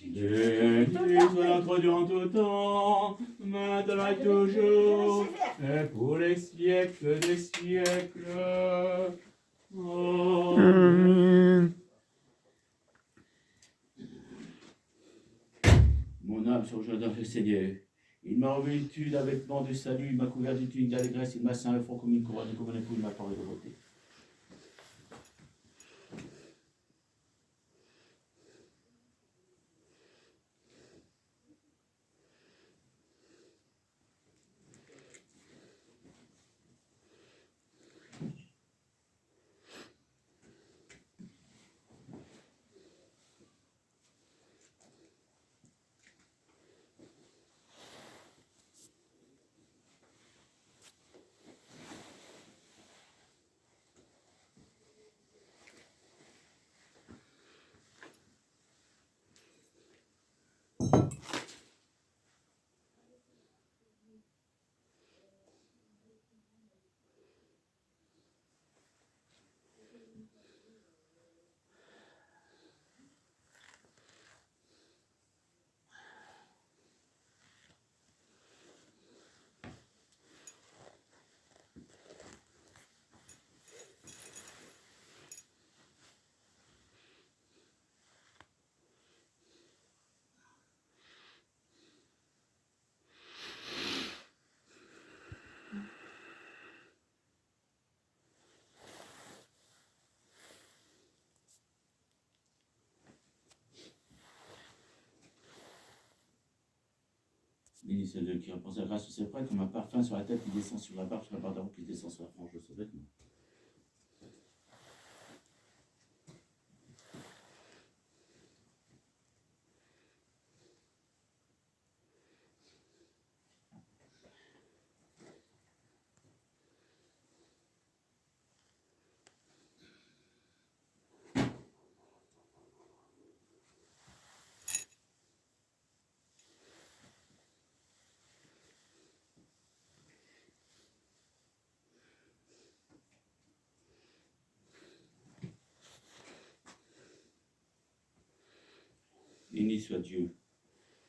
Béni soit notre Dieu en tout temps, maintenant et toujours, et pour les siècles des siècles. Amen. Mon âme surjoue dans le Seigneur. Il m'a revêtu d'un vêtement de salut, il m'a couvert d'une tunique d'allégresse, il m'a ceint le front comme une couronne, comme un époux, il m'a parlé de beauté. Béni celui qui repose la grâce sur ses prêtres, comme un parfum sur la tête qui descend sur la barbe, sur la barre d'arbre qui descend sur la frange de son vêtement. Béni soit Dieu,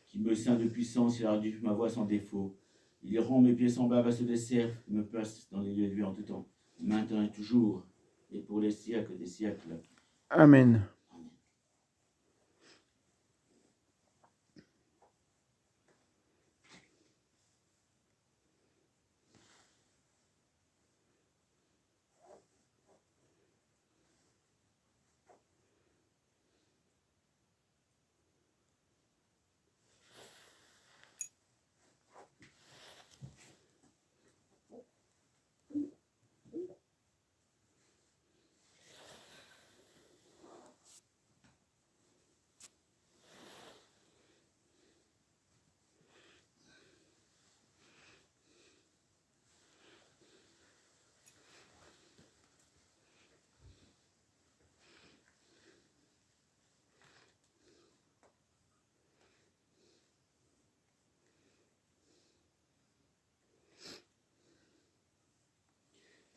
qui me ceint de puissance, il a rendu ma voix sans défaut. Il rend mes pieds semblables à ceux des cerfs, il me place dans les lieux élevés en tout temps, maintenant et toujours, et pour les siècles des siècles. Amen.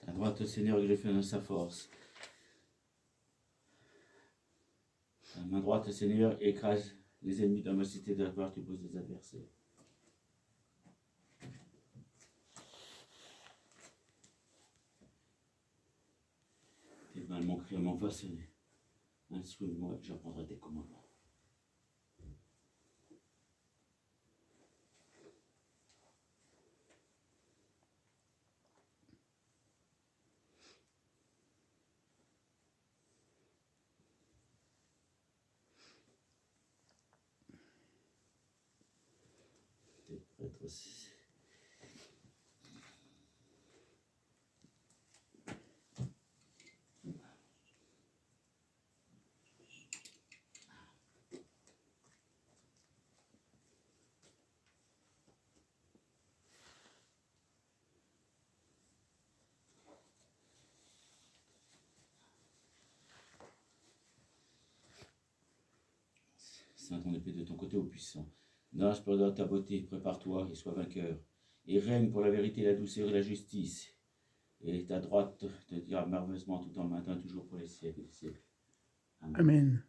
Ta droite, Seigneur, greffée dans sa force. Ta main droite, Seigneur, écrase les ennemis dans ma cité de la gloire, tu poses les adversaires. Tes mains m'ont créé mon façonné. Instruis-moi et j'apprendrai tes commandements. Tes prêtres aussi. Saint ton épée de ton côté au puissant. Dans la splendeur de ta beauté, prépare-toi et sois vainqueur. Et règne pour la vérité, la douceur et la justice. Et ta droite te dira merveilleusement tout en maintenant toujours pour les siècles des siècles. Amen. Amen.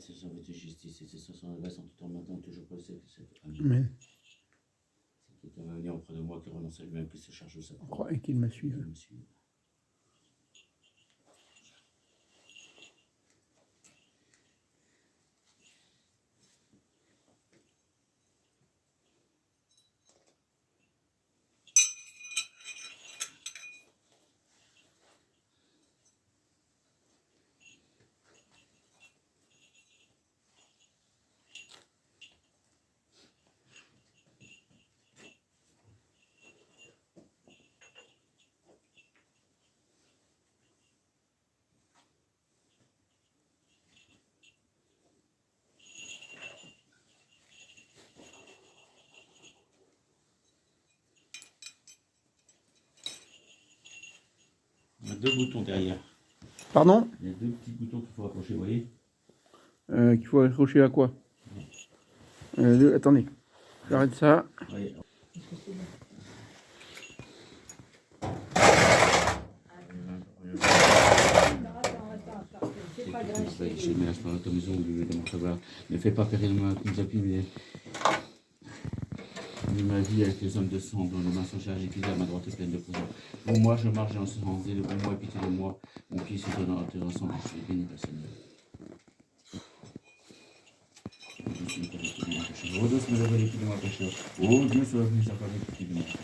c'est sa de justice, et c'est ça son adresse en tout temps, maintenant, toujours pour le siècle. Amen. Amen. C'est qui est venu auprès de moi, qui renonce à lui-même, qui se charge de sa croix. Crois et qu'il me suive. Il me suit. Il y a deux boutons derrière. Pardon? Il y a deux petits boutons qu'il faut accrocher, vous voyez? Qu'il faut accrocher à quoi? Attendez, j'arrête ça. Oui. Je mets à ta maison, dans mon travail. Ne fais pas périr ma vie, mais ma vie avec les hommes de sang, dont les mains sont chargées, qui à ma droite est pleine de présents. Pour moi, je marche en ce sens, et pour moi, pitié de moi, mon pied se donne à terre ensemble, je suis béni par Seigneur. Oh Dieu, me lève les pieds de ma pécheur. Oh Dieu, sois venu s'accorder les pieds de ma pécheur.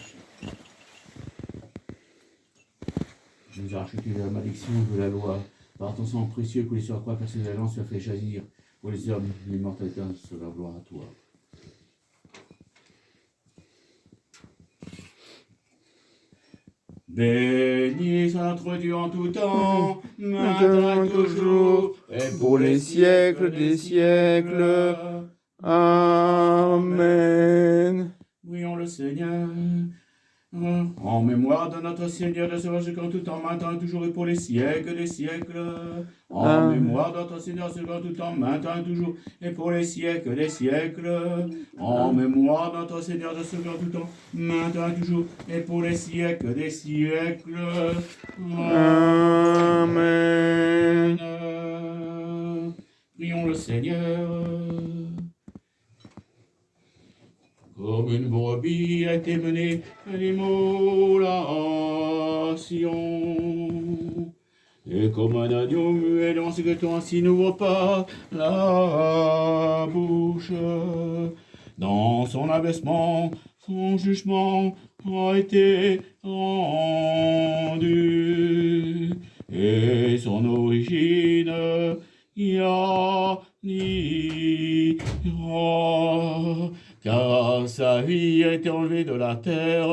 Je vous ai racheté de la malédiction de la loi. Par ton sang précieux coulé sur la croix, percé de la lance, tu as fait jaillir pour les hommes l'immortalité sur la gloire à toi. Béni soit notre Dieu en tout temps, maintenant et toujours, et Pour les siècles des siècles. Amen. Prions le Seigneur. En mémoire de notre Seigneur de Sauvage en tout temps, maintenant et toujours, et pour les siècles des siècles. En mémoire de notre Seigneur de Sauvage en tout temps, maintenant et toujours, et pour les siècles des siècles. En mémoire de notre Seigneur de Sauvage en tout temps, maintenant et toujours, et pour les siècles des siècles. Amen. Prions le Seigneur. Comme une brebis a été menée à l'immolation. Et comme un agneau muet dans ce guetton, ainsi n'ouvre pas la bouche. Dans son abaissement, son jugement a été rendu. Et son origine ira. Car sa vie a été enlevée de la terre.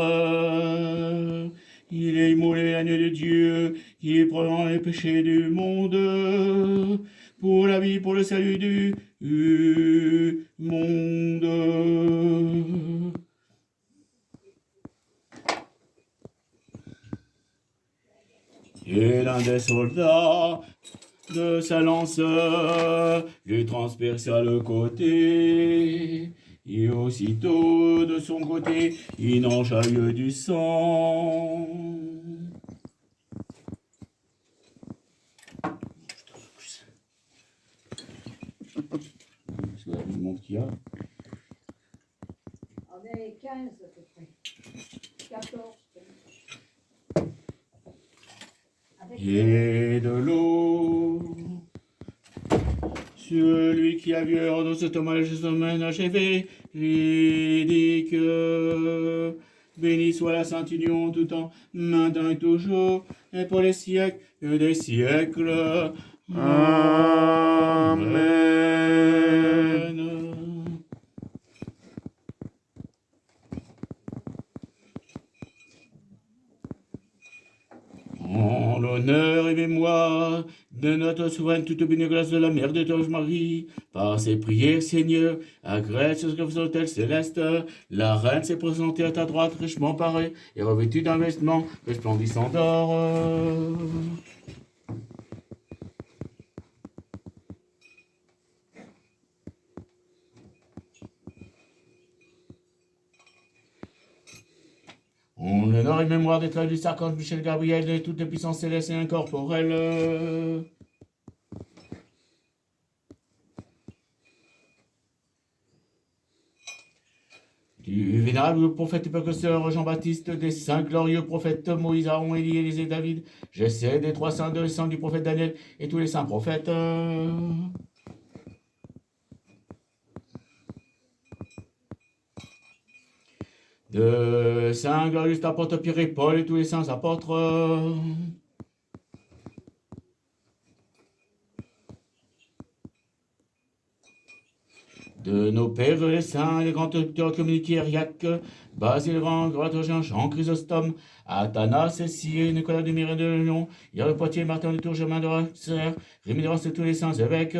Il est immolé, l'agneau de Dieu, qui prend les péchés du monde, pour la vie, pour le salut du monde. Et l'un des soldats de sa lance lui transperça le côté. Et aussitôt de son côté, il enjaille du sang. C'est la montre qu'il y a. On est 15 à peu près. 14. Et de l'eau. Celui qui a vu hors de cet hommage semaine achevé, ridicule. Béni soit la Sainte Union tout temps, maintenant et toujours, et pour les siècles des siècles. Amen. En l'honneur et mémoire de notre souveraine toute bénie grâce de la Mère de Vierge Marie, par ses prières, Seigneur, agrège ce que vous autel céleste, la reine s'est présentée à ta droite, richement parée et revêtue d'un vêtement resplendissant d'or. En l'honneur et mémoire des traits du archange Michel Gabriel et toutes les puissances célestes et incorporelles. Du vénérable prophète et précurseur Jean-Baptiste, des saints glorieux prophètes Moïse, Aaron, Élie, Élisée, David, j'essaie des 300 des saints du prophète Daniel et tous les saints prophètes. De saint glorieux apôtre Pierre et Paul et tous les saints apôtres. De nos pères les saints, les grands docteurs communiqués, Ariac, Basile Grand, Jean, Jean Chrysostome, Athanas, Essy, Nicolas de Miré de Lyon, Hier de Poitiers, Martin de Tours, Germain de Roxer, Rémi de Rosse et tous les saints évêques.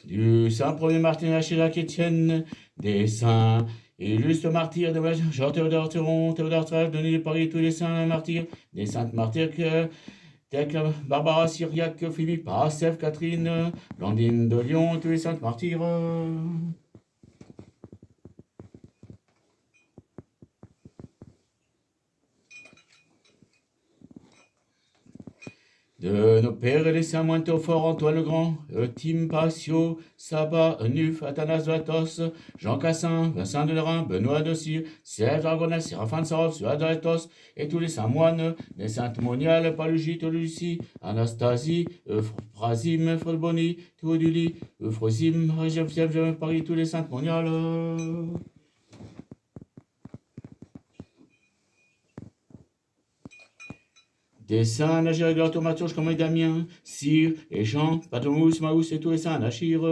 Du saint premier Martin, Achille, Étienne, des saints illustres martyrs, de Jean Théodore Théron, Théodore Trèves, Denis de Paris, tous les saints martyrs, des saintes martyrs tels que Barbara Syriaque, Philippe, Asef, Catherine, Blandine de Lyon, tous les saintes martyrs. De nos pères et les saints moines Théophore, Antoine le Grand, Tim Passio, Saba, Nuf, Athanas de Athos, Jean Cassin, Vincent de Lorrain, Benoît de Cire, Serge d'Argonès, Séraphin de Sarov, Suade d'Athos, et tous les saints moines, les saintes moniales, Palugite, Lucie, Anastasie, Euphrasim, Euphroboni, Théodulie, Euphrosim, Régem, Paris, tous les saintes moniales. Des saints Nagir, Glato, Matouche, comme Damien, Cyr et Jean, Patomous, Maous et tous les saints Nachir.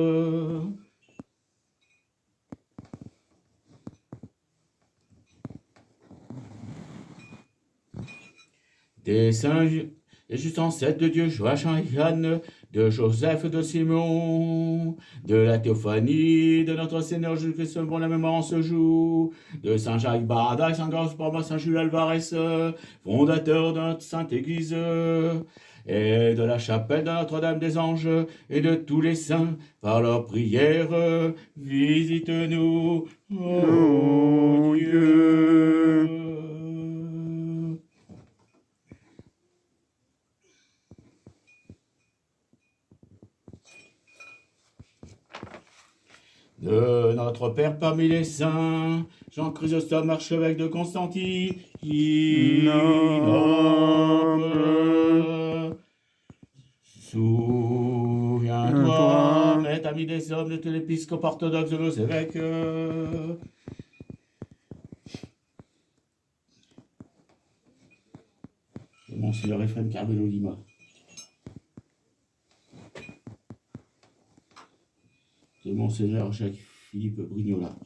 Des saints et juste ancêtres de Dieu, Joachim et Jeanne, de Joseph, de Simon, de la théophanie, de notre Seigneur Jésus-Christ, bon la mémoire en ce jour, de Saint Jacques Barada, Saint Gaspard, Saint Jules Alvarez, fondateur de notre Sainte Église, et de la chapelle de Notre-Dame des Anges, et de tous les saints, par leur prière, visite-nous, ô Dieu. De notre Père parmi les saints, Jean Chrysostome, archevêque de Constantinople. Souviens-toi, maître ami des hommes, de tout l'épiscope orthodoxe de nos évêques. Et Monseigneur Ephraim Carmelo Lima. De Monseigneur Jacques-Philippe Brignola,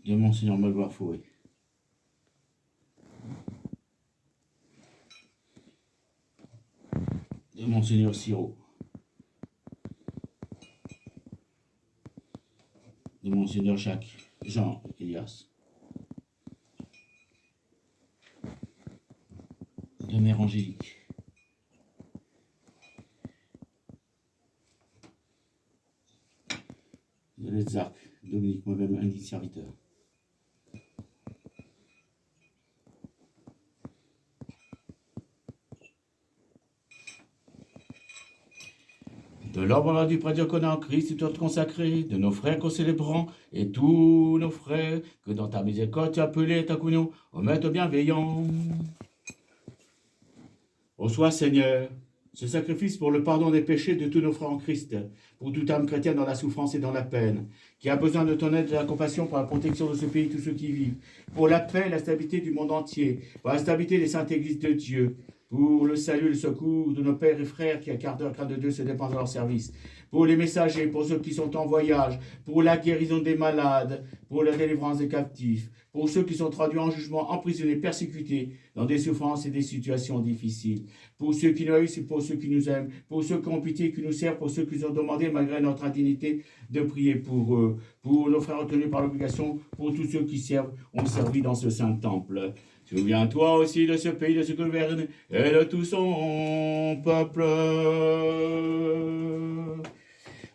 de Monseigneur Magloire Fouet, de Monseigneur Siro, de Monseigneur Jacques Jean Elias, de Mère Angélique, de l'Etzarch, Dominique, moi-même, un digne serviteur. De l'ordre du prédiaconat en Christ et tout consacré, de nos frères concélébrants et tous nos frères, que dans ta miséricorde tu as appelé ta communion au maître bienveillant. Reçois, Seigneur, ce sacrifice pour le pardon des péchés de tous nos frères en Christ, pour toute âme chrétienne dans la souffrance et dans la peine, qui a besoin de ton aide et de la compassion pour la protection de ce pays, tous ceux qui y vivent, pour la paix et la stabilité du monde entier, pour la stabilité des saintes églises de Dieu, pour le salut et le secours de nos pères et frères qui, à quart d'heure, crainte de Dieu, se dépensent dans leur service, pour les messagers, pour ceux qui sont en voyage, pour la guérison des malades, pour la délivrance des captifs, pour ceux qui sont traduits en jugement, emprisonnés, persécutés, dans des souffrances et des situations difficiles, pour ceux qui nous haïssent et pour ceux qui nous aiment, pour ceux qui ont pitié et qui nous servent, pour ceux qui nous ont demandé, malgré notre indignité, de prier pour eux, pour nos frères retenus par l'obligation, pour tous ceux qui servent, ont servi dans ce saint temple. Souviens-toi aussi de ce pays, de ce gouverne, et de tout son peuple.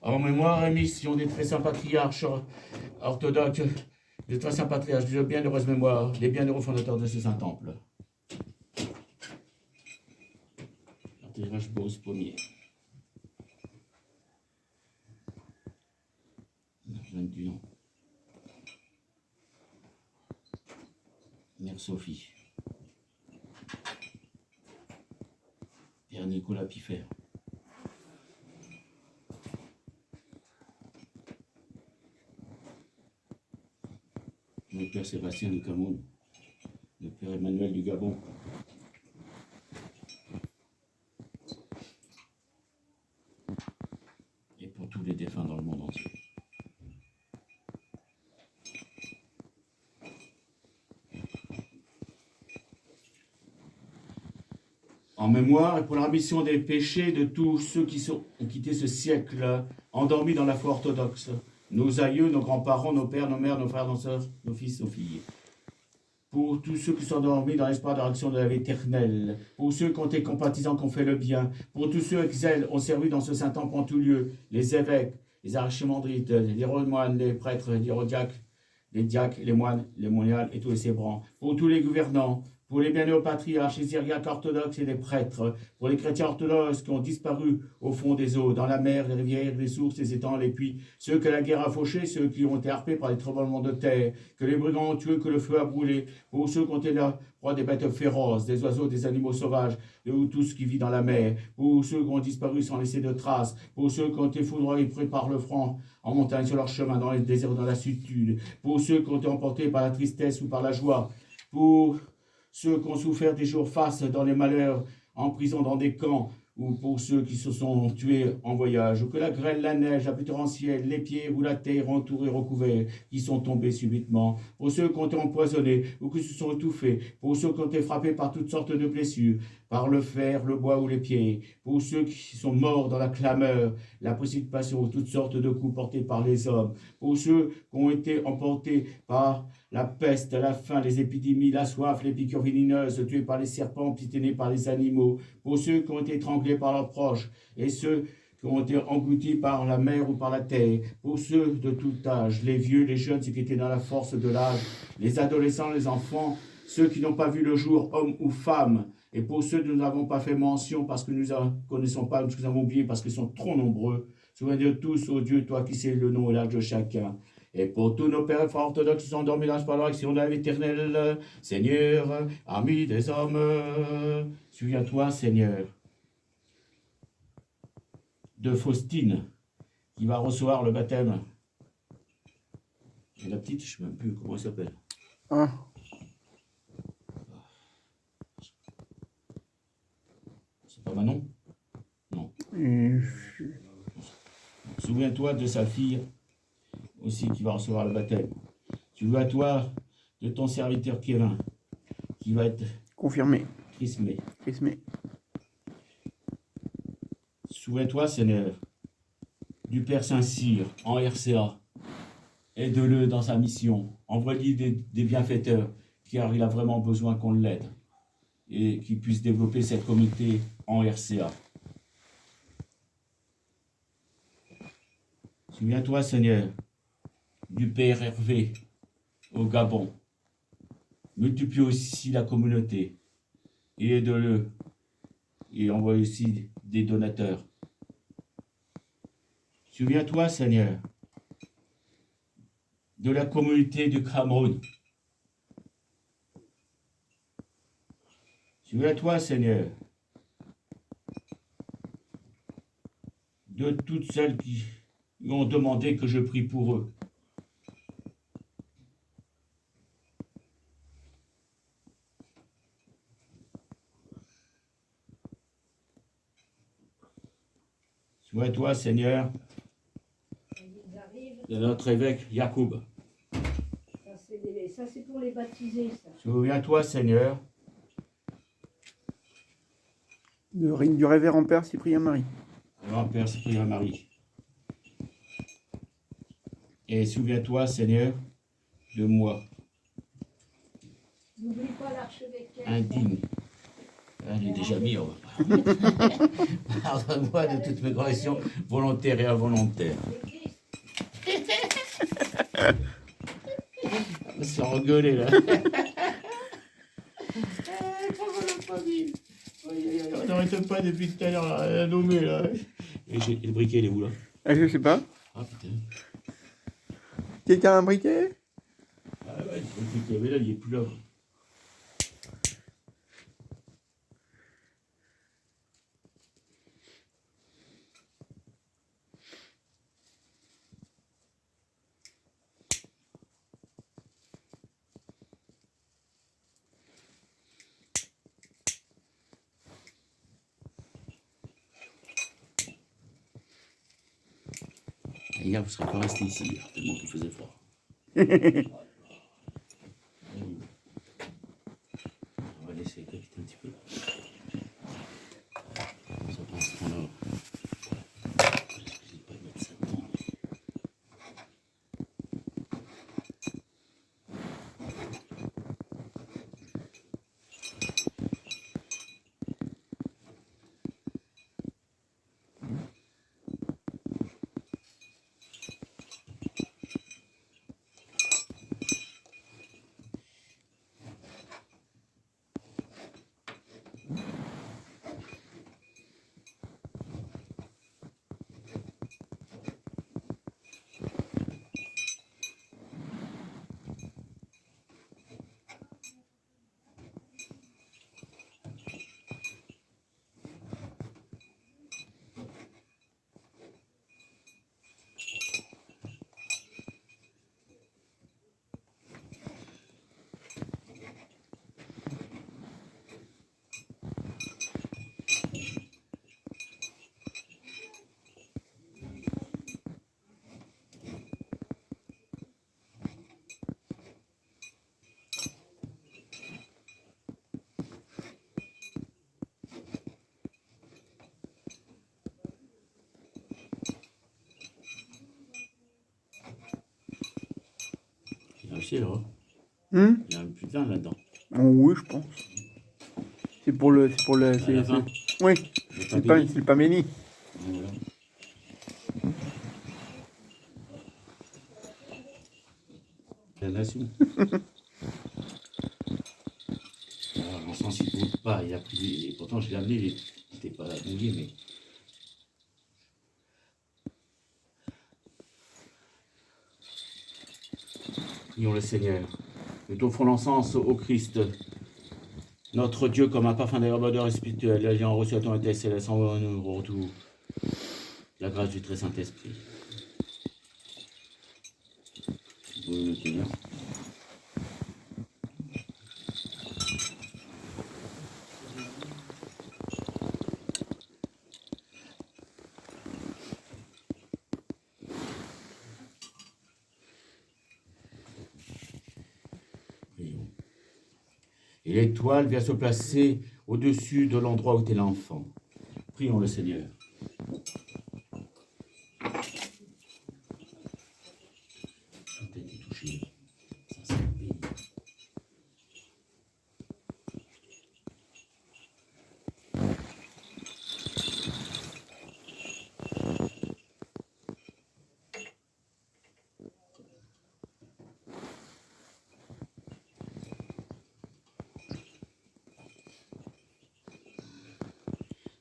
En mémoire et mission des très saints patriarches orthodoxes, des très saints patriarches, de bienheureuse mémoire, des bienheureux fondateurs de ce saint temple. tirage Beauce premier. Jeanne Dunant. Mère Sophie. Père Nicolas Piffert. Le Père Sébastien du Cameroun. Le Père Emmanuel du Gabon. Et pour tous les défunts dans le monde entier. En mémoire et pour la rémission des péchés de tous ceux qui ont quitté ce siècle, endormis dans la foi orthodoxe, nos aïeux, nos grands-parents, nos pères, nos mères, nos frères, nos sœurs, nos fils, nos filles. Pour tous ceux qui sont endormis dans l'espoir de la résurrection de la vie éternelle, pour ceux qui ont été compatissants, qui ont fait le bien, pour tous ceux qui ont servi dans ce saint temple en tout lieu, les évêques, les archimandrites, les moines, les prêtres, les diacres, les moines, les moniales et tous les sébrants, pour tous les gouvernants, pour les bienheureux patriarches, les syriaques orthodoxes et les prêtres, pour les chrétiens orthodoxes qui ont disparu au fond des eaux, dans la mer, les rivières, les sources, les étangs, les puits, ceux que la guerre a fauchés, ceux qui ont été harpés par les tremblements de terre, que les brigands ont tués, que le feu a brûlé, pour ceux qui ont été la proie des bêtes féroces, des oiseaux, des animaux sauvages, de tout ce qui vit dans la mer, pour ceux qui ont disparu sans laisser de traces, pour ceux qui ont été foudroyés par le franc en montagne sur leur chemin, dans les déserts, dans la solitude, pour ceux qui ont été emportés par la tristesse ou par la joie, pour ceux qui ont souffert des jours fastes dans les malheurs, en prison dans des camps, ou pour ceux qui se sont tués en voyage, ou que la grêle, la neige, la pluie torrentielle, les pieds ou la terre entourés, recouverts, qui sont tombés subitement, pour ceux qui ont été empoisonnés, ou qui se sont étouffés, pour ceux qui ont été frappés par toutes sortes de blessures, par le fer, le bois ou les pieds, pour ceux qui sont morts dans la clameur, la précipitation ou toutes sortes de coups portés par les hommes, pour ceux qui ont été emportés par la peste, la faim, les épidémies, la soif, les piqûres vénéneuses, tués par les serpents, piétinés par les animaux, pour ceux qui ont été étranglés par leurs proches, et ceux qui ont été engloutis par la mer ou par la terre, pour ceux de tout âge, les vieux, les jeunes, ceux qui étaient dans la force de l'âge, les adolescents, les enfants, ceux qui n'ont pas vu le jour, hommes ou femmes, et pour ceux dont nous n'avons pas fait mention parce que nous ne connaissons pas, nous avons oublié parce qu'ils sont trop nombreux, souviens-toi de tous, ô Dieu, toi qui sais le nom et l'âge de chacun. Et pour tous nos pères et frères orthodoxes qui sont endormis dans la résurrection de la vie éternelle, Seigneur, ami des hommes, souviens-toi, Seigneur, de Faustine, qui va recevoir le baptême. Et la petite, je ne sais même plus comment elle s'appelle. Ah, C'est pas Manon? Non. et Souviens-toi de sa fille aussi qui va recevoir le baptême. Souviens-toi de ton serviteur Kévin qui va être confirmé. chrismé. Chrismé. Souviens-toi, Seigneur, du Père Saint-Cyr en RCA. Aide-le dans sa mission. Envoie-lui des bienfaiteurs, car il a vraiment besoin qu'on l'aide et qu'il puisse développer cette communauté en RCA. Souviens-toi, Seigneur, du Père Hervé au Gabon. Multiplie aussi la communauté et aide-le. Et envoie aussi des donateurs. Souviens-toi, Seigneur, de la communauté du Cameroun. Souviens-toi, Seigneur, de toutes celles qui ont demandé que je prie pour eux. Souviens-toi, Seigneur, Ils arrivent. de notre évêque Yacoub. Ça, c'est pour les baptiser, ça. Souviens-toi, Seigneur, Du révérend Père Cyprien Marie. Grand-Père Cyprien Marie. Et souviens-toi, Seigneur, de moi, N'oublie pas l'archevêque. indigne. Elle est déjà mis, on va pas. Pardonne-moi de toutes mes corrections volontaires et involontaires. On va se faire engueuler, là. Comment on l'a pas mis? On n'arrête pas pas depuis tout à l'heure, la nommé là. Et le briquet, il est où là? Je sais pas. Ah putain. Quelqu'un a un briquet? Ah ouais, le briquet qu'il y avait là, il est plus là. Hier, vous ne serez pas resté ici, tellement qu'il faisait froid. On va laisser caviter un petit peu. Ça prend ce temps-là. Excusez pas de mettre ça dedans. Il y a aussi là. Il y a un putain là-dedans. Oh, oui, je pense. C'est pour le. À la fin. Oui, Le pain c'est le pain béni. Voilà. La nation. Alors, l'encens, il ne compte pas. Il a pris. Et pourtant, je l'ai amené. Il n'était pas mouillé, mais. Prions le Seigneur. Nous t'offrons l'encens au Christ, notre Dieu, comme un parfum d'odeur spirituelle, ayant reçu à ton été céleste, en nous retour la grâce du très Saint-Esprit. Vous pouvez le tenir. Prions. Et l'étoile vient se placer au-dessus de l'endroit où est l'enfant. Prions le Seigneur. Tout a été touché. Ça, c'est le pays.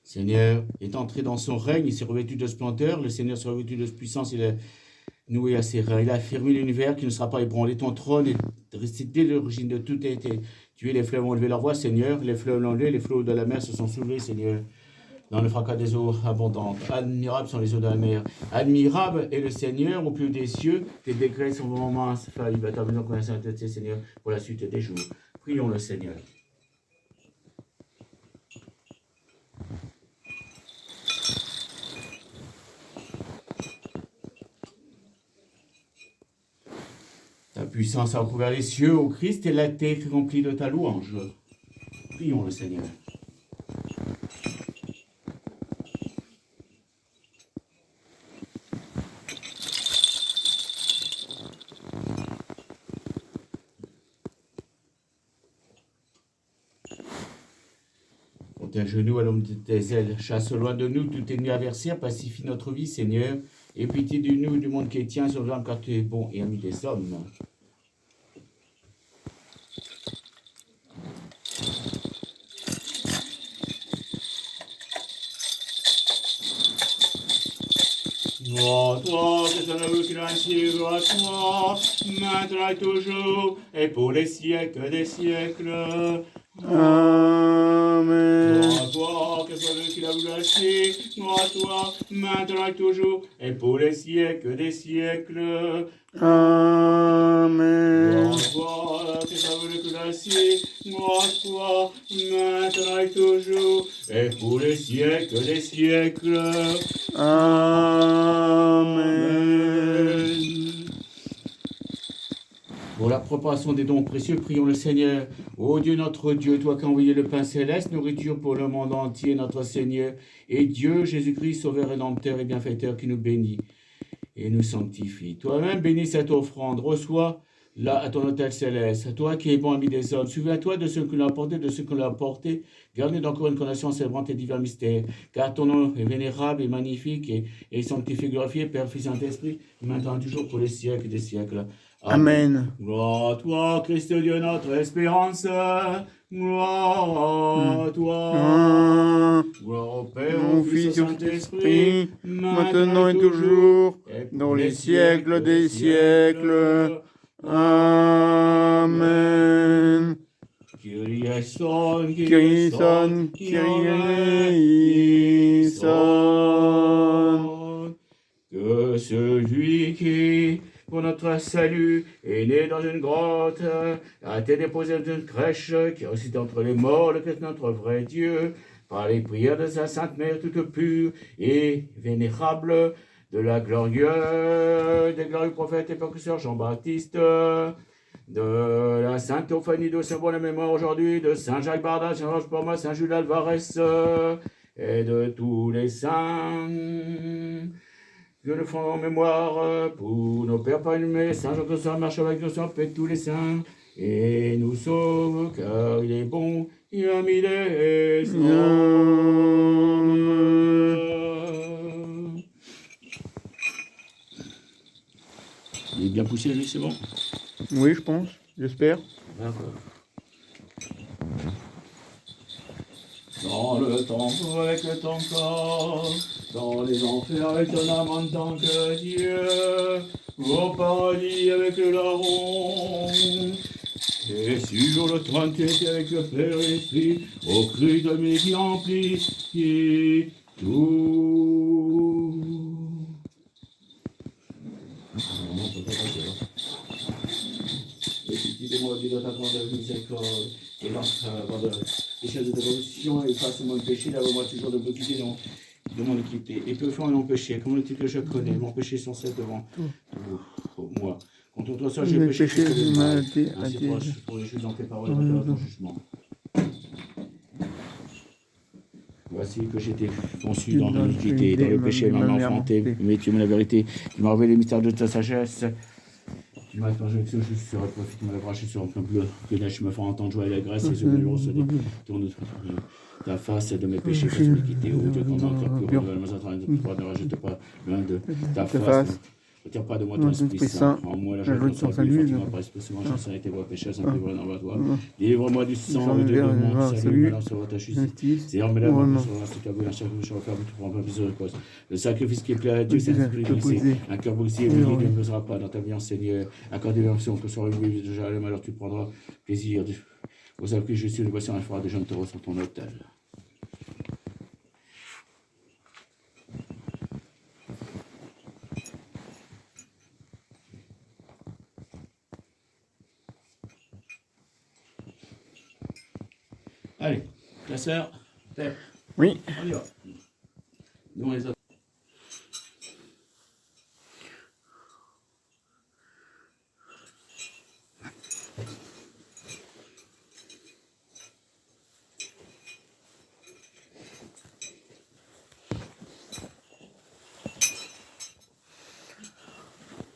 Seigneur est entré dans son règne, il s'est revêtu de splendeur, le Seigneur s'est revêtu de puissance, il est noué à ses reins. Il a affirmé l'univers qui ne sera pas ébranlé. Ton trône est resté dès l'origine de tout a été tué. Les fleuves ont levé leur voix, Seigneur. Les fleuves l'ont levé, les flots de la mer se sont soulevés, Seigneur. Dans le fracas des eaux abondantes. Admirables sont les eaux de la mer. Admirable est le Seigneur au plus des cieux. Tes décrets sont vraiment infaillibles. Intervenons comme la sainteté, Seigneur, pour la suite des jours. Prions le Seigneur. Ta puissance a recouvert les cieux, ô Christ, et la terre est remplie de ta louange. Prions le Seigneur. Tes genoux à l'homme de tes ailes, chasse loin de nous tout ennemi adversaire, pacifie notre vie, Seigneur, et pitié de nous, du monde chrétien, sauve-nous car tu es bon et ami des hommes. Son œuvre qu'il a ainsi à toi, maintenant et toujours, et pour les siècles des siècles. Amen. Gloire à toi, que soit qu'il a voulu ainsi, gloire à toi, maintenant et toujours, et pour les siècles des siècles. Amen. Gloire à toi, que soit qu'il a ainsi, gloire à toi, maintenant et toujours, et pour les siècles des siècles. Amen. Pour la préparation des dons précieux, prions le Seigneur. Ô Dieu, notre Dieu, toi qui as envoyé le pain céleste, nourriture pour le monde entier, notre Seigneur, et Dieu, Jésus-Christ, Sauveur, Rédempteur et Bienfaiteur, qui nous bénit et nous sanctifie. Toi-même, bénis cette offrande, reçois là à ton autel céleste, à toi qui es bon ami des hommes. Souviens-toi de ceux que l'on a apporté, de ceux que l'on a apporté. Garde-nous encore une connaissance célébrant tes divers mystères, car ton nom est vénérable et magnifique et sanctifié, glorifié, Père, Fils, Saint-Esprit, maintenant toujours pour les siècles des siècles. Amen. Gloire à toi, Christ Dieu, notre espérance. Gloire à toi. Gloire au Père, au Fils et au Saint-Esprit, maintenant et toujours, dans les siècles des siècles. Amen. Kyrie eleison, Kyrie eleison, Kyrie eleison. Que celui qui, pour notre salut, est né dans une grotte, a été déposé dans une crèche, qui a ressuscité entre les morts, le Christ notre vrai Dieu, par les prières de sa Sainte Mère toute pure et vénérable, de la des glorieux prophètes et précurseurs Jean-Baptiste, de la Sainte Théophanie de Saint-Bon la mémoire aujourd'hui, de Saint Jacques Barda, Saint Georges Porma, Saint Jules Alvarez, et de tous les saints que nous faisons en mémoire pour nos pères pas inhumés, Saint Jean-Christophe, marche avec nous, en paix tous les saints, et nous sauve, car il est bon, il a mis des hommes. Il est bien poussé, lui, c'est bon? Oui, je pense, j'espère. D'accord. Dans le temple avec ton corps, dans les enfers avec ton âme en tant que Dieu, au paradis avec le larron, et sur le trône tu étais avec le Père et l'Esprit, au cru de mes qui amplifie tout. Excusez-moi de ta grande miséricorde, et lance de péché de dévolution, et fasse-moi le péché, lave-moi toujours de beauté de mon équité. Et peu fort et non péché, comme le titre que je connais, mon péché sans cesse devant moi. Contre toi seul, j'ai péché, je m'ai été ainsi pour les choses en tes paroles et dans ton jugement. Voici que j'étais conçu dans l'iniquité, dans le péché, ma mère enfanté, mais tu me la vérité, tu m'as révélé les mystères de ta sagesse. Tu m'as plongé avec ce juste sur le profit, tu m'as braché sur un plan bleu, que là je me fais entendre joie et la grâce, et ce jour se tourne ta face de mes péchés, que tu m'équité, ô Dieu, ton nom, pur, ne rajoute pas loin de ta face. Ne retire pas de moi ton Esprit Saint. En moi la joie de ton salut, tu m'as pas expressément chancen et tes voies pécheurs, sans prévoir dans toi. Délivre-moi du sang, Dieu de mon salut, maintenant sur ta justice. Seigneur, mets la main sur la suite à vous, un chaque jour, faire tout pour un peu plus de cause. Le sacrifice qui plaît à Dieu, c'est un brisé, un cœur brisé, il ne brisera pas dans ta vie, Seigneur. Accorde l'onction que soit le déjà le malheur, tu prendras plaisir. Au sacrifice, je suis le voici, un fera de jeunes taureaux sur ton autel. Allez, la sœur, Père. Oui. On y va. Nous, les autres.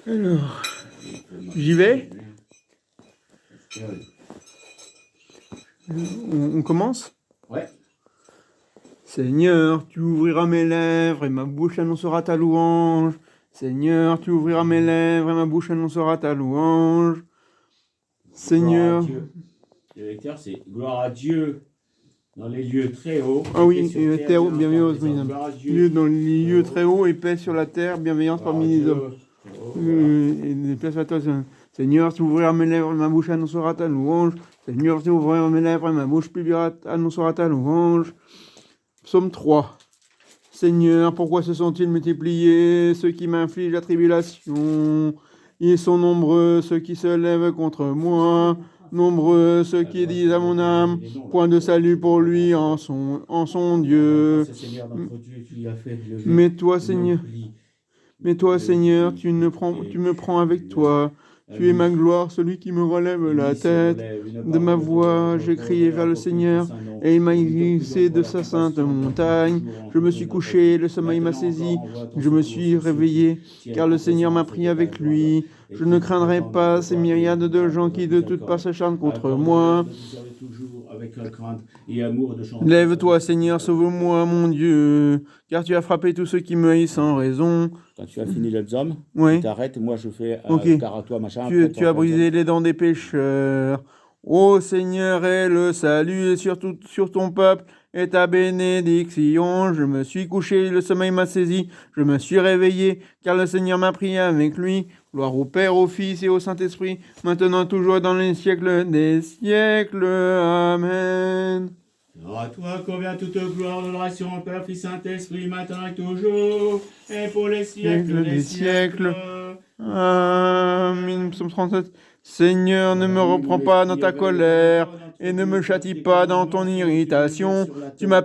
Alors, j'y vais. On commence? Ouais. Seigneur, tu ouvriras mes lèvres et ma bouche annoncera ta louange. Seigneur, tu ouvriras mes lèvres et ma bouche annoncera ta louange. Seigneur. Le lecteur, c'est gloire à Dieu dans les lieux très hauts. Ah oui, terre haut, bienveillance, dans les lieux très hauts et paix sur la terre, bienveillance parmi les hommes. Et place à toi, Seigneur, tu ouvriras mes lèvres, ma bouche annoncera ta louange. Seigneur, tu ouvriras mes lèvres, ma bouche annoncera ta louange. Psaume 3. Seigneur, pourquoi se sont-ils multipliés ceux qui m'infligent la tribulation? Ils sont nombreux ceux qui se lèvent contre moi, nombreux ceux qui disent à mon âme, point de salut pour lui en son Dieu. Seigneur, notre Dieu, tu y as fait lever Mais toi, Seigneur, nos plis. tu me prends avec toi. Tu es ma gloire, celui qui me relève la tête. De ma voix, j'ai crié vers le Seigneur, et il m'a glissé de sa sainte montagne. Je me suis couché, le sommeil m'a saisi. Je me suis réveillé, car le Seigneur m'a pris avec lui. Je ne craindrai pas ces myriades de gens qui de toutes parts s'acharnent contre moi. Lève-toi, Seigneur, sauve-moi, mon Dieu, car tu as frappé tous ceux qui me haïssent sans raison. Quand tu as fini le psaume, Oui. tu t'arrêtes, moi je fais Ok. car à toi, machin. Tu as brisé les dents des pécheurs. Ô Seigneur, est le salut sur ton peuple et ta bénédiction. Je me suis couché, le sommeil m'a saisi. Je me suis réveillé, car le Seigneur m'a pris avec lui. Gloire au Père, au Fils et au Saint-Esprit, maintenant toujours dans les siècles des siècles. Amen. À toi convient toute gloire, l'adoration au Père, Fils, Saint-Esprit, maintenant et toujours, et pour les siècles des siècles. Amen. Psaume 37. Seigneur, ne me reprends pas dans ta colère et ne me châtie pas dans ton irritation. Tu m'as